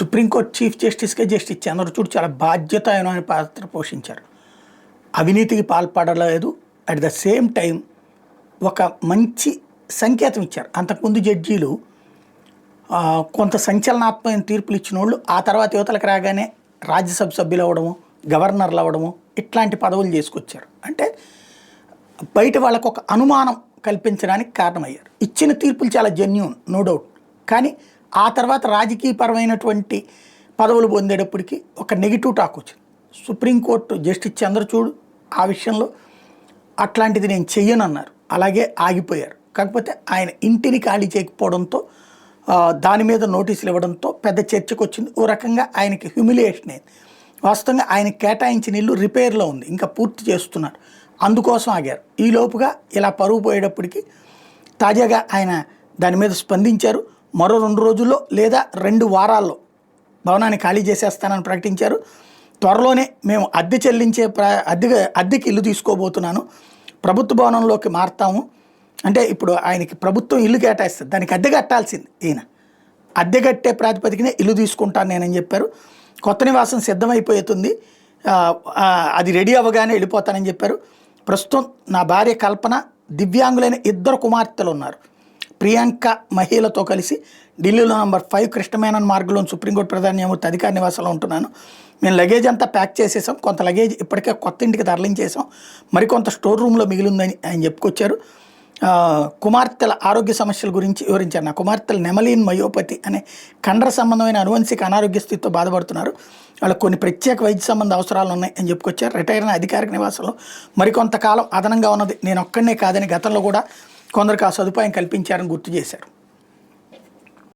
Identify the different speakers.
Speaker 1: Supreme court chief జస్టిస్గా justice Chandrachud చాలా బాధ్యతాయుతమైన పాత్ర పోషించారు. అవినీతికి పాల్పడలేదు, అట్ ద సేమ్ టైం ఒక మంచి సంకేతం ఇచ్చారు. అంతకుముందు జడ్జీలు కొంత సంచలనాత్మకమైన తీర్పులు ఇచ్చిన వాళ్ళు ఆ తర్వాత యువతలకు రాగానే రాజ్యసభ సభ్యులు అవ్వడము, గవర్నర్లు అవ్వడము, ఇట్లాంటి పదవులు చేసుకొచ్చారు. అంటే బయట వాళ్ళకు ఒక అనుమానం కల్పించడానికి కారణమయ్యారు. ఇచ్చిన తీర్పులు చాలా జెన్యూన్, నో డౌట్. కానీ ఆ తర్వాత రాజకీయపరమైనటువంటి పదవులు పొందేటప్పటికి ఒక నెగిటివ్ టాక్ వచ్చింది. సుప్రీంకోర్టు జస్టిస్ చంద్రచూడ్ ఆ విషయంలో అట్లాంటిది నేను చెయ్యనన్నారు, అలాగే ఆగిపోయారు. కాకపోతే ఆయన ఇంటిని ఖాళీ చేయకపోవడంతో దాని మీద నోటీసులు ఇవ్వడంతో పెద్ద చర్చకు వచ్చింది. ఓ రకంగా ఆయనకి హ్యూమిలియేషన్ అయింది. వాస్తవంగా ఆయనకి కేటాయించిన ఇల్లు రిపేర్లో ఉంది, ఇంకా పూర్తి చేస్తున్నారు, అందుకోసం ఆగారు. ఈ లోపుగా ఇలా పరువు పోయేటప్పటికి తాజాగా ఆయన దాని మీద స్పందించారు. మరో 2 రోజుల్లో లేదా 2 వారాల్లో భవనాన్ని ఖాళీ చేసేస్తానని ప్రకటించారు. త్వరలోనే మేము అద్దె చెల్లించే అద్దెకి ఇల్లు తీసుకోబోతున్నాను, ప్రభుత్వ భవనంలోకి మారుతాము. అంటే ఇప్పుడు ఆయనకి ప్రభుత్వం ఇల్లు కేటాయిస్తుంది, దానికి అద్దె కట్టాల్సింది ఈయన. అద్దె కట్టే ప్రాతిపదికనే ఇల్లు తీసుకుంటాను నేనని చెప్పారు. కొత్త నివాసం సిద్ధమైపోతుంది, అది రెడీ అవ్వగానే వెళ్ళిపోతానని చెప్పారు. ప్రస్తుతం నా భార్య కల్పన, దివ్యాంగులైన 2 కుమార్తెలు ఉన్నారు. ప్రియాంక మహిళతో కలిసి ఢిల్లీలో నంబర్ 5 కృష్ణమేనన్ మార్గంలోని సుప్రీంకోర్టు ప్రధాన న్యాయమూర్తి అధికార నివాసంలో ఉంటున్నాను. మేము లగేజ్ అంతా ప్యాక్ చేసేసాం, కొంత లగేజ్ ఇప్పటికే కొత్త ఇంటికి తరలించేసాం, మరికొంత స్టోర్ రూమ్లో మిగిలిందని ఆయన చెప్పుకొచ్చారు. కుమార్తెల ఆరోగ్య సమస్యల గురించి వివరించారు. నా కుమార్తెలు నెమలీన్ మయోపతి అనే కండర సంబంధమైన అనువంశిక అనారోగ్య స్థితితో బాధపడుతున్నారు, వాళ్ళకి కొన్ని ప్రత్యేక వైద్య సంబంధ అవసరాలు ఉన్నాయి అని చెప్పుకొచ్చారు. రిటైర్ అయిన అధికారిక నివాసంలో మరికొంతకాలం అదనంగా ఉన్నది నేను ఒక్కడనే కాదని గతంలో కూడా కొందరికి ఆ సదుపాయం కల్పించారని గుర్తు చేశారు.